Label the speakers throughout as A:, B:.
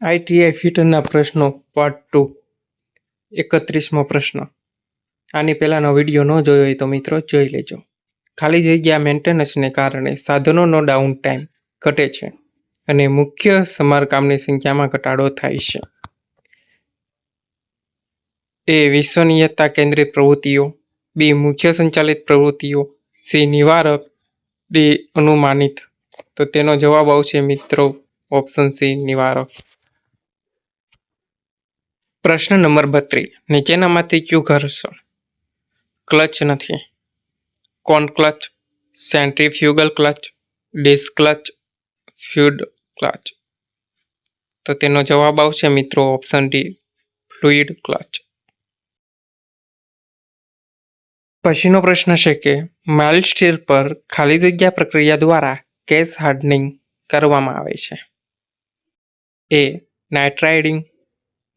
A: ITI ફિટરના પ્રશ્નો part 2 31મો પ્રશ્ન. આની પહેલાંનો વિડીયો ન જોયો હોય તો મિત્રો જોઈ લેજો. ખાલી જગ્યા મેન્ટેનન્સને કારણે સાધનોનો ડાઉન ટાઈમ ઘટે છે અને મુખ્ય સમારકામની સંખ્યામાં ઘટાડો થાય છે. એ વિશ્વસનીયતા કેન્દ્રિત પ્રવૃત્તિઓ, બી મુખ્ય સંચાલિત પ્રવૃત્તિઓ, સી નિવારક, ડી અનુમાનિત. તો તેનો જવાબ આવશે મિત્રો ઓપ્શન સી નિવારક. પ્રશ્ન નંબર 32. નીચેનામાંથી કયું ઘર્ષણ ક્લચ નથી? Cone clutch, centrifugal clutch, disc clutch, fluid clutch. તો તેનો જવાબ આવશે મિત્રો ઓપ્શન ડી ફ્લુઇડ ક્લચ. પછીનો પ્રશ્ન છે કે માઇલ્ડ સ્ટીલ પર ખાલી જગ્યા પ્રક્રિયા દ્વારા કેસ હાર્ડનિંગ કરવામાં આવે છે. એ નાઇટ્રાઇડિંગ,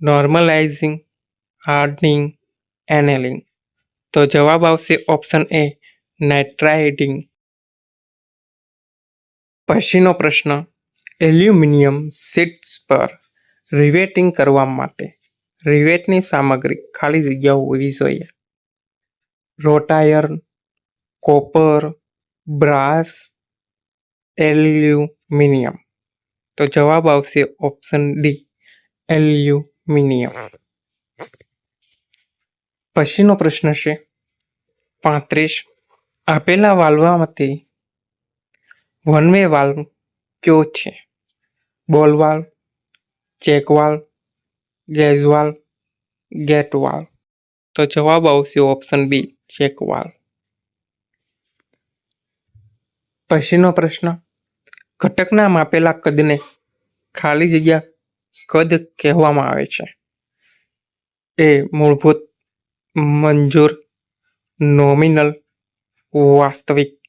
A: નોર્મલાઇઝિંગ, હાર્ડનિંગ, એનેલિંગ. તો જવાબ આવશે ઓપ્શન એ નાઇટ્રાઇડિંગ. પછીનો પ્રશ્ન એલ્યુમિનિયમ શીટ્સ પર રિવેટિંગ કરવા માટે રિવેટની સામગ્રી ખાલી જગ્યાઓ હોવી જોઈએ. રોટ આયર્ન, કોપર, બ્રાસ, એલ્યુમિનિયમ. તો જવાબ આવશે ઓપ્શન ડી એલ્યુમિનિયમ. પછીનો પ્રશ્ન છે 35. આપેલા વાલ્વમાંથી વન વે વાલ્વ કયો છે? Ball valve, check valve, gauge valve, gate valve. તો જવાબ આવશે ઓપ્શન બી ચેક વાલ્વ. પછીનો પ્રશ્ન ઘટકના માપેલા કદને ખાલી જગ્યા કદ કહેવામાં આવે છે. એ મૂળભૂત, મંજૂર, નોમિનલ, વાસ્તવિક.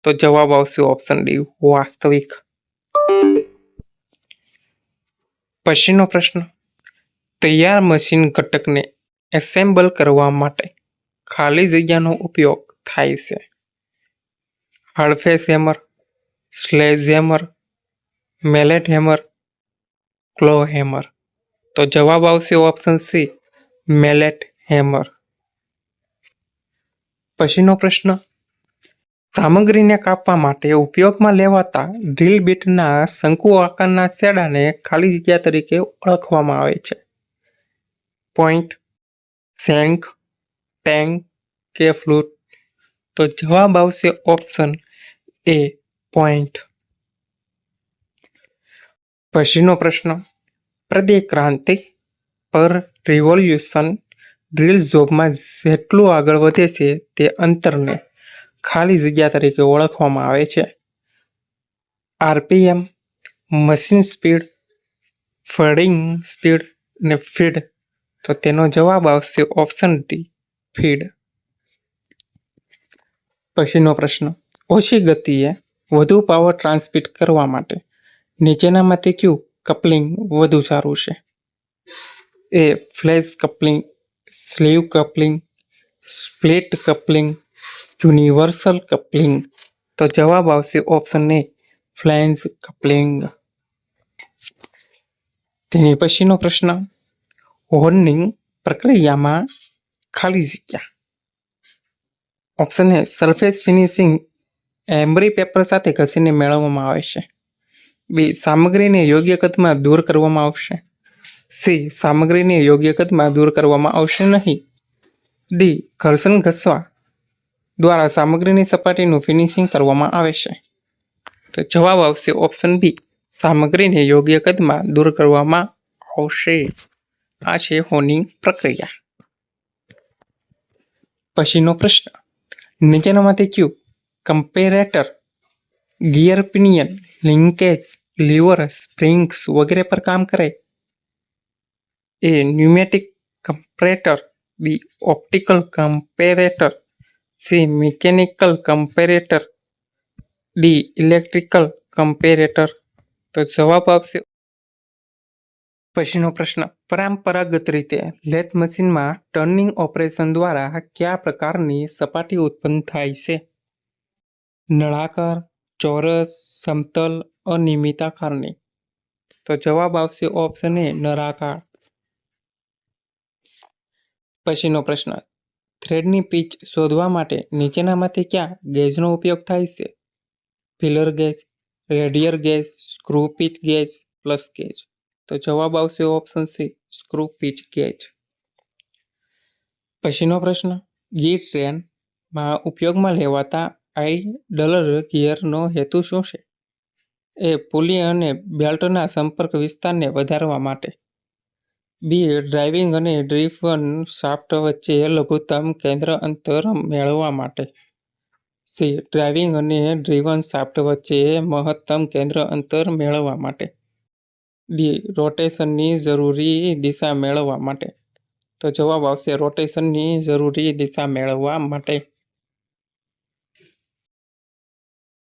A: તો જવાબ આવશે ઓપ્શન ડી વાસ્તવિક. પછીનો પ્રશ્ન તૈયાર મશીન ઘટકને એસેમ્બલ કરવા માટે ખાલી જગ્યાનો ઉપયોગ થાય છે. Half face hammer, sledge hammer, mallet hammer, claw hammer. તો જવાબ આવશે ઓપ્શન સી મેલેટ હેમર. પછીનો પ્રશ્ન સામગ્રીને કાપવા માટે ઉપયોગમાં લેવાતા ડ્રીલ બીટના શંકુ આકારના છેડાને ખાલી જગ્યા તરીકે ઓળખવામાં આવે છે. પોઈન્ટ, શેંક, ટેંગ કે ફ્લૂટ. તો જવાબ આવશે ઓપ્શન એ પોઈન્ટ. પછીનો પ્રશ્ન પ્રત્યેક ક્રાંતિ પર રિવોલ્યુશન ડ્રીલ જોબમાં જેટલું આગળ વધે છે તે અંતરને ખાલી જગ્યા તરીકે ઓળખવામાં આવે છે. RPM, machine speed, feeding speed અને ફીડ. તો તેનો જવાબ આવશે ઓપ્શન ડી ફીડ. પછીનો પ્રશ્ન ઓછી ગતિએ વધુ પાવર ટ્રાન્સમિટ કરવા માટે નીચેનામાંથી કયું કપલિંગ વધુ સારું છે? A flash coupling, sleeve coupling, split coupling, universal coupling. તો જવાબ આવશે ઓપ્શન એ ફ્લેશ કપલિંગ. તેની પછીનો પ્રશ્ન હોર્નિંગ પ્રક્રિયામાં ખાલી જગ્યા. Option A surface finishing emery paper સાથે ઘસીને મેળવવામાં આવે છે. બી સામગ્રીને યોગ્ય કદમાં દૂર કરવામાં આવશે. સી સામગ્રીને યોગ્ય કદમાં દૂર કરવામાં આવશે નહીં. ડી ઘર્ષણ ઘસવા દ્વારા સામગ્રીની સપાટીનું ફિનિશિંગ કરવામાં આવે છે. તો જવાબ આવશે ઓપ્શન બી સામગ્રીને યોગ્ય કદમાં દૂર કરવામાં આવશે. આ છે હોર્નિંગ પ્રક્રિયા. પછીનો પ્રશ્ન નીચેનામાંથી કયું comparator gear pinion, linkage, lever, springs વગેરે પર કામ કરે? A pneumatic comparator, B optical comparator, C mechanical comparator, D electrical comparator. તો જવાબ આવશે. પછીનો પ્રશ્ન પરંપરાગત રીતે લેથ મશીનમાં ટર્નિંગ ઓપરેશન દ્વારા કયા પ્રકારની સપાટી ઉત્પન્ન થાય છે? નળાકાર, ચોરસ, સમતલ, અનિયમિત આકારની. તો જવાબ આવશે ઓપ્શન એ નળાકાર. પછીનો પ્રશ્ન, થ્રેડની પીચ શોધવા માટે નીચેનામાંથી કયા ગેજનો ઉપયોગ થાય છે? Feeler gauge, radius gauge, screw pitch gauge, plus gauge. તો જવાબ આવશે option C screw pitch gauge. પછીનો પ્રશ્ન, ગીર ટ્રેનમાં ઉપયોગમાં લેવાતા આઇડલર ગિયરનો હેતુ શું છે? એ પુલી અને બેલ્ટના સંપર્ક વિસ્તારને વધારવા માટે. બી ડ્રાઇવિંગ અને ડ્રીવન શાફ્ટ વચ્ચે લઘુત્તમ કેન્દ્ર અંતર મેળવવા માટે. સી ડ્રાઇવિંગ અને ડ્રીવન શાફ્ટ વચ્ચે મહત્તમ કેન્દ્ર અંતર મેળવવા માટે. ડી રોટેશનની જરૂરી દિશા મેળવવા માટે. તો જવાબ આવશે રોટેશનની જરૂરી દિશા મેળવવા માટે.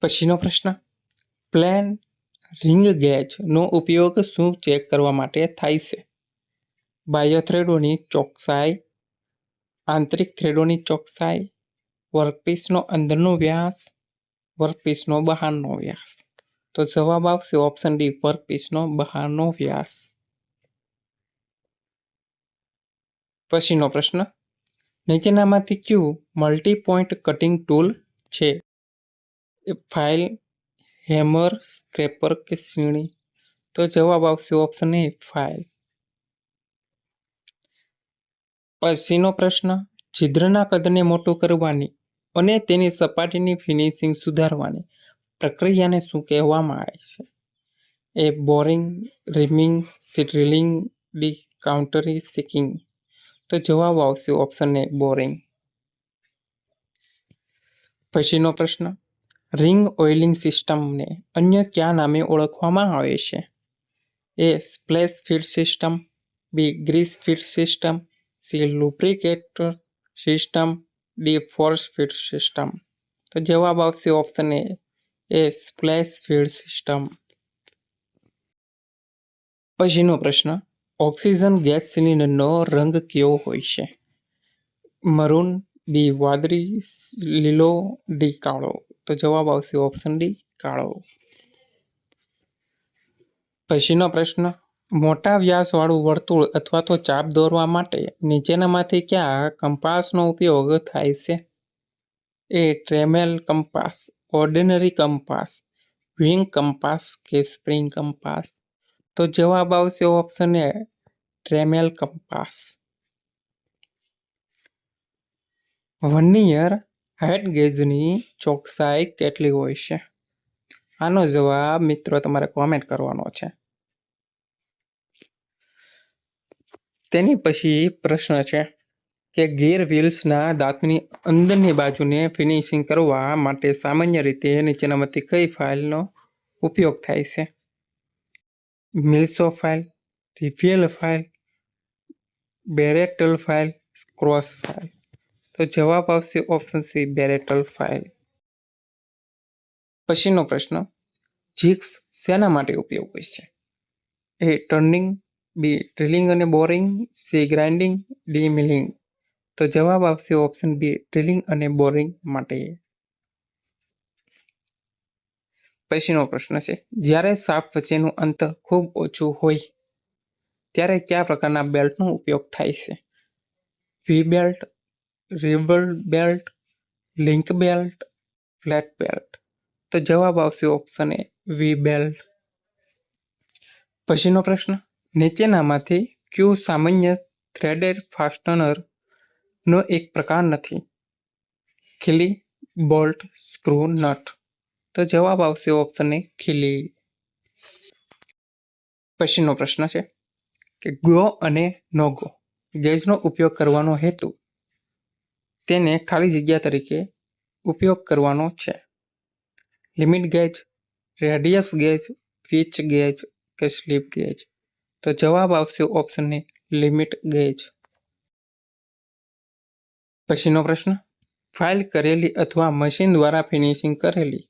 A: પછીનો પ્રશ્ન, પ્લેન રિંગ ગેજ નો ઉપયોગ શું ચેક કરવા માટે થાય છે? બાહ્ય થ્રેડોની ચોકસાઈ, આંતરિક થ્રેડોની ચોકસાઈ, વર્કપીસનો અંદરનો વ્યાસ, વર્કપીસનો બહારનો વ્યાસ. તો જવાબ આવશે ઓપ્શન ડી વર્કપીસનો બહારનો વ્યાસ. પછીનો પ્રશ્ન, નીચેનામાંથી કયું મલ્ટી પોઈન્ટ કટિંગ ટૂલ છે? ફાઇલ, હેમર, સ્ક્રેપર કે સીણી? તો જવાબ આવશે ઓપ્શન એ ફાઇલ. પછીનો પ્રશ્ન, છિદ્રના કદને મોટું કરવાની અને તેની સપાટીની ફિનિશિંગ સુધારવાની પ્રક્રિયાને શું કહેવામાં આવે છે? એ boring, reaming, drilling, D કાઉન્ટરી sinking? તો જવાબ આવશે ઓપ્શન એ બોરિંગ. પછીનો પ્રશ્ન, રિંગ ઓઇલિંગ સિસ્ટમને અન્ય કયા નામે ઓળખવામાં આવે છે? A splash feed system, B grease feed system, C lubricator system, D force feed system? તો જવાબ આવશે option A splash feed system. પછીનો પ્રશ્ન, ઓક્સિજન ગેસ સિલિન્ડરનો રંગ કેવો હોય છે? મરૂન, બી વાદળી, લીલો, ડી કાળો? તો જવાબ આવશે ઓપ્શન ડી કાળો. પછીનો પ્રશ્ન, મોટા વ્યાસવાળું વર્તુળ અથવા તો ચાપ દોરવા માટે નીચેનામાંથી કયા કંપાસનો ઉપયોગ થાય છે? A trammel compass, ordinary compass, wing compass કે સ્પ્રિંગ કંપાસ? તો જવાબ આવશે option A trammel compass. Vernier height ગેજની ચોકસાઈ કેટલી હોય છે? આનો જવાબ મિત્રો તમારે કોમેન્ટ કરવાનો છે. તેની પછી પ્રશ્ન છે કે ગિયર વ્હીલ્સના દાંતની અંદરની બાજુને ફિનિશિંગ કરવા માટે સામાન્ય રીતે નીચેનામાંથી કઈ ફાઇલનો ઉપયોગ થાય છે? Mill saw file, riffler file, barrette file, cross file? તો જવાબ આવશે ઓપ્શન સી બેરેટલ ફાઇલ. પછીનો પ્રશ્ન, જીગ્સ શેના માટે ઉપયોગ હોય છે? એ ટર્નિંગ, બી ડ્રિલિંગ અને boring, C grinding, D milling? તો જવાબ આવશે ઓપ્શન બી ડ્રિલિંગ અને બોરિંગ માટે. પછીનો પ્રશ્ન છે, જ્યારે શાફ્ટ વચ્ચેનું અંતર ખૂબ ઓછું હોય ત્યારે કયા પ્રકારના બેલ્ટનો ઉપયોગ થાય છે? V belt, river belt, link belt, flat belt? તો જવાબ આવશે ઓપ્શન એ વી બેલ્ટ. પછીનો પ્રશ્ન, નીચેનામાંથી કયું સામાન્ય થ્રેડેડ ફાસ્ટનર નો એક પ્રકાર નથી? ખીલી, બોલ્ટ, સ્ક્રૂ, નટ? તો જવાબ આવશે ઓપ્શન એ ખીલી. પછીનો પ્રશ્ન છે કે ગો અને નો ગો ગેજનો ઉપયોગ કરવાનો હેતુ તેને ખાલી જગ્યા તરીકે ઉપયોગ કરવાનો છે. Limit gauge, radius gauge, pitch gauge કે સ્લિપ ગેજ? તો જવાબ આવશે ઓપ્શન એ લિમિટ ગેજ. પછીનો પ્રશ્ન, ફાઇલ કરેલી અથવા મશીન દ્વારા ફિનિશિંગ કરેલી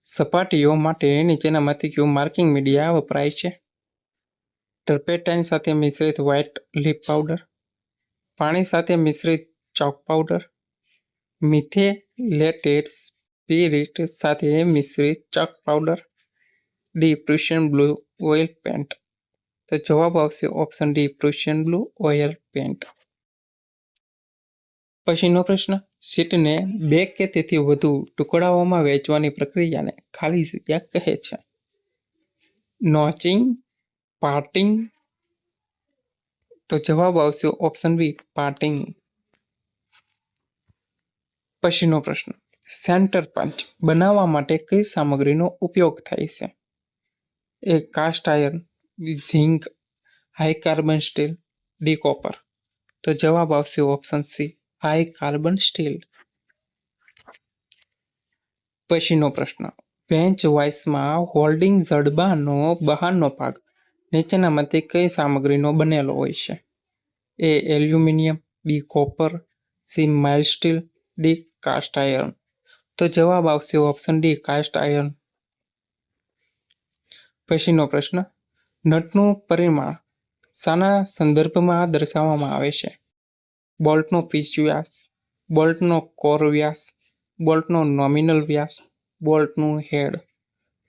A: સપાટીઓ માટે નીચેનામાંથી કયું માર્કિંગ મીડિયા વપરાય છે? ટર્પેટાઇન સાથે મિશ્રિત વ્હાઇટ લીપ પાવડર, પાણી સાથે મિશ્રિત ચોક પાવડર, મિથેલેટેડ સ્પિરિટ સાથે મિશ્રિત chalk powder, D Prussian blue oil paint. તો જવાબ આવશે option D Prussian blue oil paint. પછીનો પ્રશ્ન, શીટને 2 કે તેથી વધુ ટુકડાઓમાં વહેંચવાની પ્રક્રિયાને ખાલી જગ્યા કહે છે. નોચિંગ, પાર્ટિંગ. તો જવાબ આવશે ઓપ્શન બી પાર્ટિંગ. પછીનો પ્રશ્ન, સેન્ટર પંચ બનાવવા માટે કઈ સામગ્રીનો ઉપયોગ થાય છે? A cast iron, zinc, high carbon steel, D copper. તો જવાબ આવશે option C high carbon steel. પછીનો પ્રશ્ન, બેન્ચ વાઇસમાં હોલ્ડિંગ જડબાનો બહારનો ભાગ નીચેનામાંથી કઈ સામગ્રીનો બનેલો હોય છે? A aluminium, B copper, C mild steel, D cast iron. તો જવાબ આવશે ઓપ્શન ડી કાસ્ટ આયર્ન. પછીનો પ્રશ્ન, નટનું પરિમાણ શાના સંદર્ભમાં દર્શાવવામાં આવે છે? બોલ્ટનો પિચ વ્યાસ, બોલ્ટનો કોર વ્યાસ, બોલ્ટનો નોમિનલ વ્યાસ, બોલ્ટનું હેડ.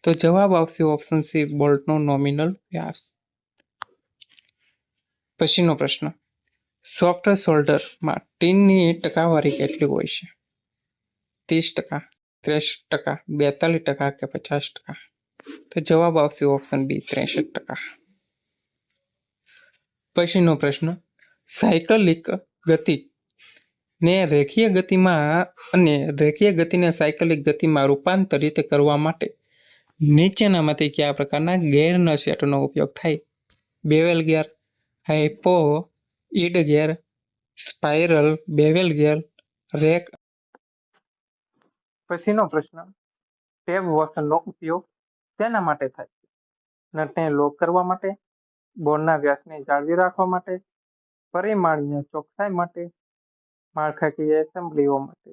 A: તો જવાબ આવશે ઓપ્શન સી બોલ્ટનો નોમિનલ વ્યાસ. પછીનો પ્રશ્ન, સોફ્ટ સોલ્ડરમાં ટીનની ટકાવારી કેટલી હોય છે? 30%, 63%, 42% કે 50%? તો જવાબ આવશે ઓપ્શન બી 63%. પછીનો પ્રશ્ન, સાયકલિક ગતિ ને રેખીય ગતિમાં અને રેખીય ગતિને સાયકલિક ગતિમાં રૂપાંતરિત કરવા માટે નીચેનામાંથી કયા પ્રકારના ગેરના સેટનો ઉપયોગ થાય? Bevel gear, hypoid gear, spiral bevel gear, rack. પછીનો પ્રશ્ન, ટેબ વોશરનો ઉપયોગ શેના માટે થાય? નટને લોક કરવા માટે, બોર્ડના વ્યાસને જાળવી રાખવા માટે, પરિમાણીય ચોકસાઈ માટે, માળખાકીય એસેમ્બલીઓ માટે.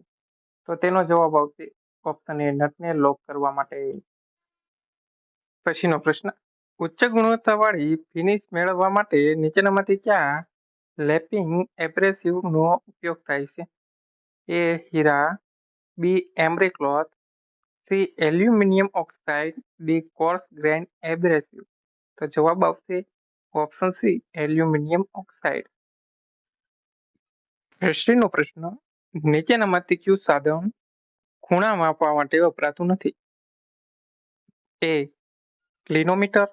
A: તો તેનો જવાબ આવશે ઓપ્શન એ નટને લોક કરવા માટે. પછીનો પ્રશ્ન, ઉચ્ચ ગુણવત્તાવાળી ફિનિશ મેળવવા માટે નીચેનામાંથી કયા લેપિંગ એબ્રેસિવનો ઉપયોગ થાય છે? એ હીરા, B emery cloth, C aluminium oxide, D coarse grain abrasive. તો જવાબ આવશે ઓપ્શન સી એલ્યુમિનિયમ ઓક્સાઇડ. હિસ્ટ્રીનો પ્રશ્ન, નીચેનામાંથી કયું સાધન ખૂણા માપવા માટે વપરાતું નથી? A clinometer,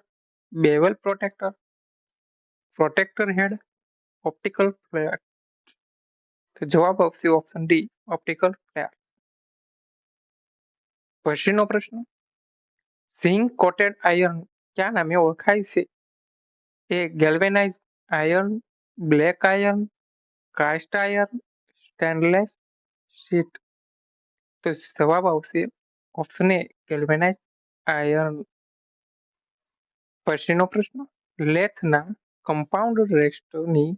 A: bevel protractor, protractor head, optical flare. તો જવાબ આવશે ઓપ્શન ડી ઓપ્ટિકલ ફ્લેર. પછીનો પ્રશ્ન, ઝિંક કોટેડ આયર્ન કયા નામે ઓળખાય છે? A galvanize iron, black iron, cast iron, stainless sheet. તો જવાબ આવશે ઓપ્શન એ ગેલ્વેનાઇઝ આયર્ન. પછીનો પ્રશ્ન, લેથના કમ્પાઉન્ડ રેસ્ટની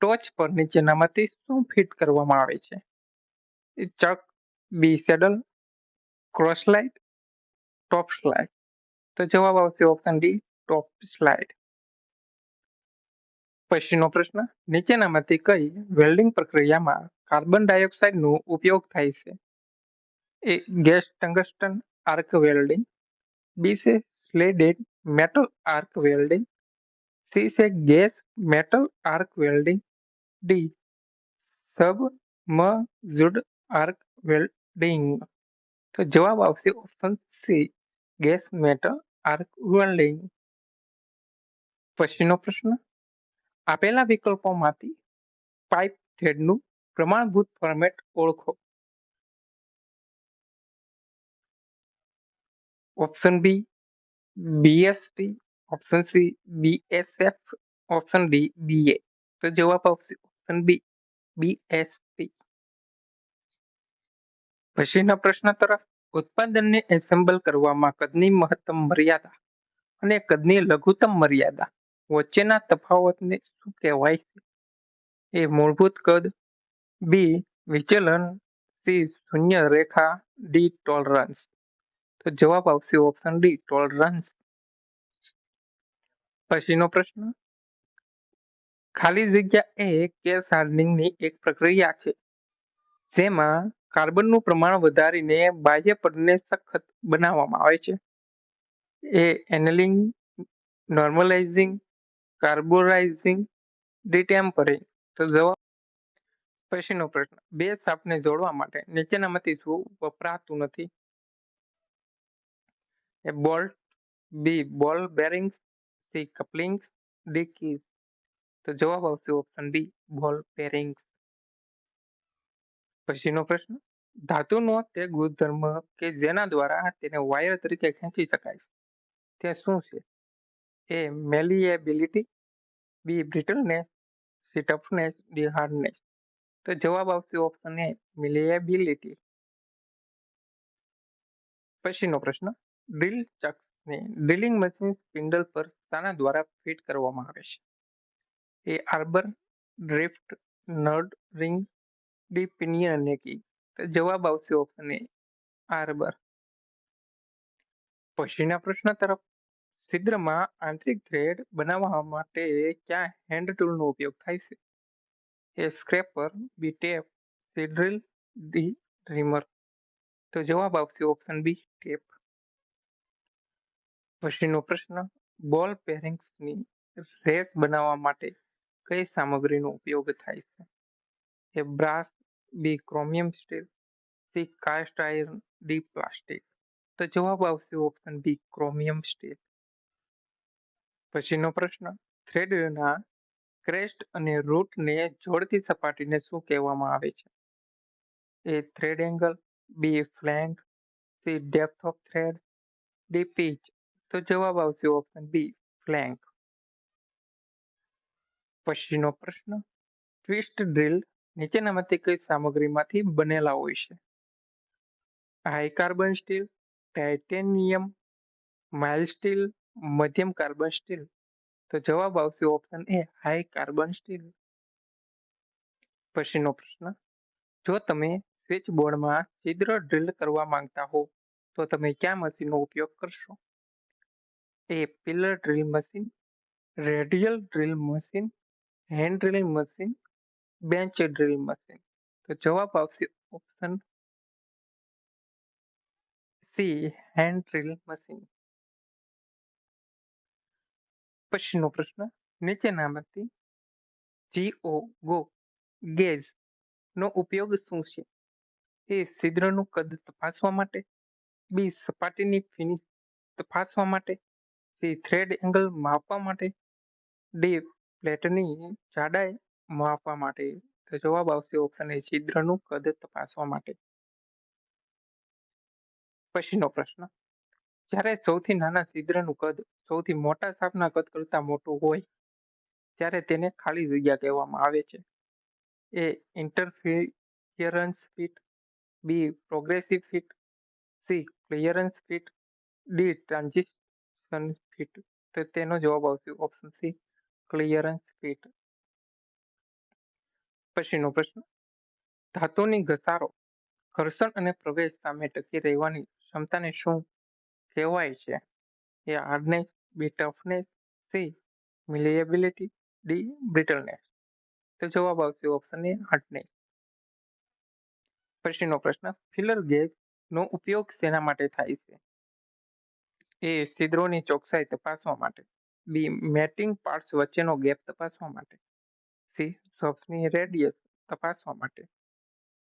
A: ટોચ પર નીચેનામાંથી શું ફિટ કરવામાં આવે છે? ચક, બી સેડલ, ક્રોસ સ્લાઇડ, ટોપ સ્લાઇડ. તો જવાબ આવશે ઓપ્શન ડી ટોપ સ્લાઇડ. પછીનો પ્રશ્ન, નીચેનામાંથી કઈ વેલ્ડિંગ પ્રક્રિયામાં કાર્બન ડાયોક્સાઇડનો ઉપયોગ થાય છે? A gas tungsten arc welding, B છે shielded metal arc welding, C છે gas metal arc welding, D submerged arc welding. તો જવાબ આવશે option C gas metal arc welding. પછીનો પ્રશ્ન, આપેલા વિકલ્પોમાંથી પાઇપ થ્રેડનું પ્રમાણભૂત ફોર્મેટ ઓળખો. Option B BST, option C BSF, option D BA. તો જવાબ આવશે ઓપ્શન બી બીએસટી. પછીના પ્રશ્ન તરફ, ઉત્પાદનને એસેમ્બલ કરવામાં કદની મહત્તમ મર્યાદા અને કદની લઘુત્તમ મર્યાદા વચ્ચેના તફાવતને શું કહેવાય છે? એ મૂળભૂત કદ, બી વિચલન, સી શૂન્ય રેખા, ડી ટોલરન્સ. તો જવાબ આવશે ઓપ્શન ડી ટોલરન્સ. પછીનો પ્રશ્ન, ખાલી જગ્યા એ કેસ હાર્ડનિંગની એક પ્રક્રિયા છે જેમાં કાર્બનનું પ્રમાણ વધારીને બાહ્ય પડને સખત બનાવવામાં આવે છે. એ એનલિંગ, નોર્મલાઇઝિંગ, કાર્બોરાઇઝિંગ, ડિટેમ્પરિંગ. તો જવાબ પછીનો પ્રશ્ન, બે સાપને જોડવા માટે નીચેનામાંથી શું વપરાતું નથી? એ બોલ્ટ, બી બોલ બેરિંગ્સ, સી કપલિંગ્સ, ડી કીઝ. તો જવાબ આવશે ઓપ્શન ડી, બોલ બેરિંગ્સ. પછીનો પ્રશ્ન, ધાતુનો તે ગુણધર્મ કે જેના દ્વારા તેને વાયર તરીકે ખેંચી શકાય છે તે શું છે? A malleability, B brittleness, C toughness, D hardness. તો જવાબ આવશે ઓપ્શન એ, મેલિએબિલિટી. પછીનો પ્રશ્ન, ડ્રિલ ચક્સને ડ્રિલિંગ મશીન સ્પિન્ડલ પર શાના દ્વારા ફિટ કરવામાં આવે છે? A arbor, drift, nut, ring, D pinion અને કી. તો જવાબ આવશે ઓપ્શન એ, આર્બર. પછીના પ્રશ્ન તરફ, છિદ્રમાં આંતરિક થ્રેડ બનાવવા માટે કયા હેન્ડ ટૂલનો ઉપયોગ થાય છે? A scraper, B tap, C drill, D reamer. તો જવાબ આવશે ઓપ્શન બી, ટેપ. પછીનો પ્રશ્ન, બોલ બેરિંગ્સની રેસ બનાવવા માટે કઈ સામગ્રીનો ઉપયોગ થાય છે? A brass, B chromium steel, C cast iron, D plastic. તો જવાબ આવશે ઓપ્શન બી, ક્રોમિયમ સ્ટીલ. પછીનો પ્રશ્ન, થ્રેડના ક્રેસ્ટ અને રૂટને જોડતી સપાટીને શું કહેવામાં આવે છે? A thread angle, B flank, C depth of thread, D pitch. તો જવાબ આવશે ઓપ્શન બી, ફ્લેંક. પછીનો પ્રશ્ન, ટ્વિસ્ટ ડ્રિલ નીચેનામાંથી કઈ સામગ્રીમાંથી બનેલા હોય છે? High carbon steel, titanium, mild steel, મધ્યમ કાર્બન સ્ટીલ. તો જવાબ આવશે ઓપ્શન એ, હાઈ કાર્બન સ્ટીલ. પછીનો પ્રશ્ન, જો તમે સ્વિચબોર્ડમાં છિદ્ર ડ્રિલ કરવા માંગતા હો તો તમે કયા મશીનનો ઉપયોગ કરશો? A pillar drill machine, radial drill machine, hand drill machine, bench drill machine. તો જવાબ આવશે option C, hand drill machine. પછીનો પ્રશ્ન, નીચેનામાંથી ગો ગેજ નો ઉપયોગ શું છે? એ છિદ્રનું કદ તપાસવા માટે, બી સપાટીની ફિનિશ તપાસવા માટે, સી થ્રેડ એંગલ માપવા માટે, ડી પ્લેટની જાડાઈ માપવા માટે. તો જવાબ આવશે ઓપ્શન એ, છિદ્રનું કદ તપાસવા માટે. પછીનો પ્રશ્ન, જ્યારે સૌથી નાના છિદ્રનું કદ સૌથી મોટા સાપના કદ કરતા મોટું હોય ત્યારે તેને ખાલી જગ્યા કહેવામાં આવે છે. A interference fit, B progressive fit, C clearance fit, D transition fit. તો તેનો જવાબ આવશે ઓપ્શન સી, ક્લિયરન્સ ફિટ. પછીનો પ્રશ્ન, ધાતુની ઘસારો ઘર્ષણ અને પ્રવેશ સામે ટકી રહેવાની ક્ષમતાને શું કહેવાય છે? એ હાર્ડનેસ, બી ટફનેસ, સી મિલિએબિલિટી, ડી બ્રિટલનેસ. તો જવાબ આવશે ઓપ્શન એ, હાર્ડનેસ. પછીનો પ્રશ્ન, ફિલર ગેજ નો ઉપયોગ શેના માટે થાય છે? એ છિદ્રોની ચોકસાઈ તપાસવા માટે, બી મેટિંગ પાર્ટ્સ વચ્ચેનો ગેપ તપાસવા માટે, સી શોપ્સની રેડિયસ તપાસવા માટે,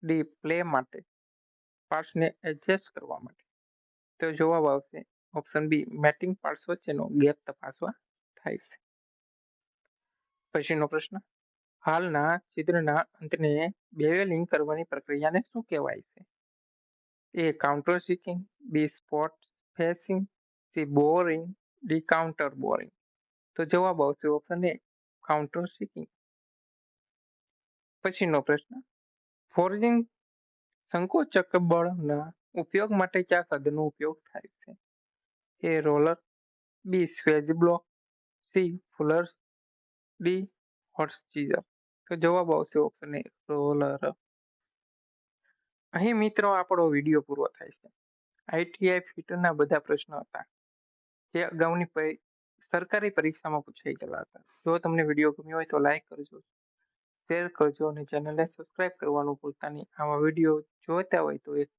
A: ડી પ્લે માટે, પાર્ટ્સને એડજસ્ટ કરવા માટે. તો જવાબ આવશે ઓપ્શન બી, મેટિંગ પાર્ટ્સ વચ્ચેનો ગેપ તપાસવા થાય છે. પછીનો પ્રશ્ન, હાલના છિદ્રના અંતને બેવેલિંગ કરવાની પ્રક્રિયાને શું કહેવાય છે? A countersinking, B spot facing, C boring, D counterboring. તો જવાબ આવશે ઓપ્શન એ, કાઉન્ટર સિંકિંગ. પછીનો પ્રશ્ન, ફોર્જિંગ સંકોચક બળના ઉપયોગ માટે કયા સાધનનો ઉપયોગ થાય છે? એ રોલર, બી સ્વેજ બ્લોક, સી ફુલર્સ, ડી હોટ ચીઝર. તો જવાબ આવશે ઓપ્શન એ, રોલર. અહીં મિત્રો આપણો વિડીયો પૂરો થાય છે. આઈટીઆઈ ફિટરના બધા પ્રશ્નો હતા જે અગાઉની સરકારી પરીક્ષામાં પૂછાઈ ગયેલા હતા. જો તમને વિડીયો ગમ્યો હોય તો લાઈક કરજો, શેર કરજો અને ચેનલને સબસ્ક્રાઇબ કરવાનું ભૂલતા નહીં. આવા વિડીયો જોતા હોય તો એક